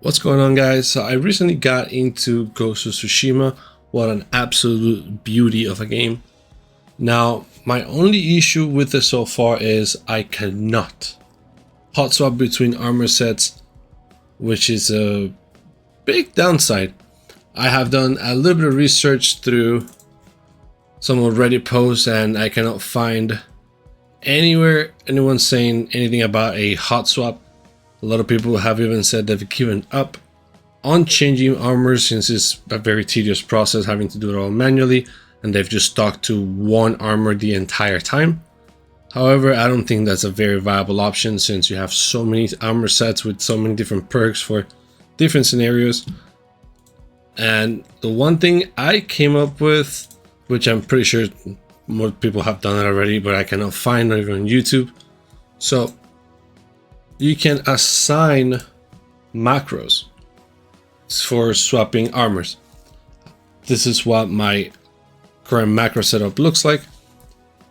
What's going on, guys? So I recently got into Ghost of Tsushima. What an absolute beauty of a game. Now, my only issue with it so far is I cannot hot swap between armor sets, which is a big downside. I have done a little bit of research through some of Reddit posts and I cannot find anywhere anyone saying anything about a hot swap. A lot of people have even said they've given up on changing armor since it's a very tedious process having to do it all manually, and they've just stuck to one armor the entire time. However, I don't think that's a very viable option since you have so many armor sets with so many different perks for different scenarios. And the one thing I came up with, which I'm pretty sure more people have done it already, but I cannot find it even on YouTube. So you can assign macros for swapping armors. This is what my current macro setup looks like.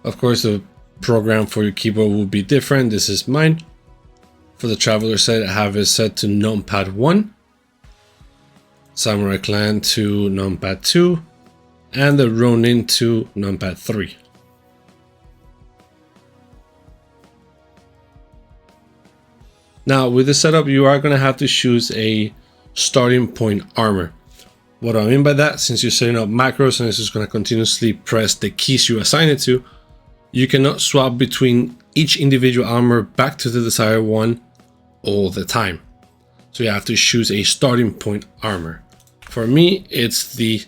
Of course, the program for your keyboard will be different. This is mine. For the Traveler set, I have it set to numpad 1, Samurai Clan to numpad 2, and the Ronin to numpad 3. Now, with this setup, you are going to have to choose a starting point armor. What do I mean by that? Since you're setting up macros and this is going to continuously press the keys you assign it to, you cannot swap between each individual armor back to the desired one all the time. So you have to choose a starting point armor. For me, it's the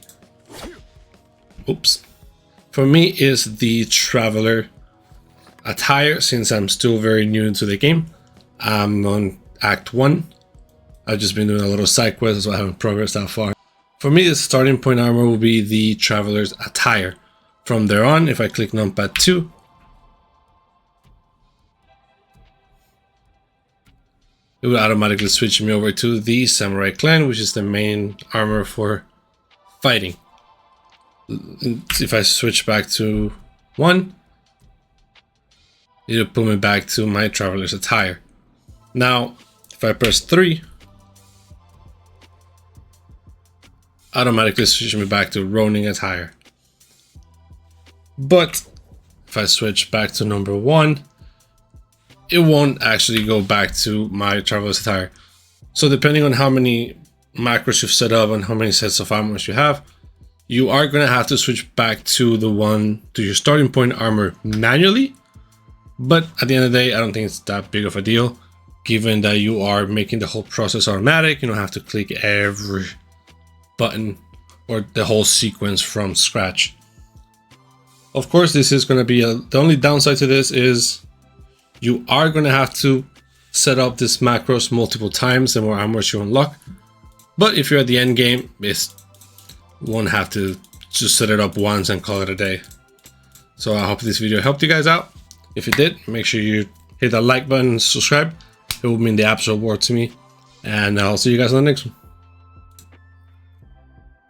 Traveler attire, since I'm still very new into the game. I'm on Act 1. I've just been doing a little side quest, so I haven't progressed that far. For me, the starting point armor will be the Traveler's attire. From there on, if I click numpad 2, it will automatically switch me over to the Samurai Clan, which is the main armor for fighting. If I switch back to 1, it'll put me back to my Traveler's attire. Now, if I press 3, automatically switch me back to Ronin attire. But if I switch back to number 1, it won't actually go back to my Traveler's attire. So depending on how many macros you've set up and how many sets of armors you have, you are going to have to switch back to your starting point armor manually. But at the end of the day, I don't think it's that big of a deal, given that you are making the whole process automatic. You don't have to click every button or the whole sequence from scratch. Of course, this is going to be the only downside to this is you are going to have to set up this macros multiple times the more armors you unlock. But if you're at the end game, you won't have to just set it up once and call it a day. So I hope this video helped you guys out. If it did, make sure you hit that like button and subscribe. It will mean the absolute world to me. And I'll see you guys on the next one.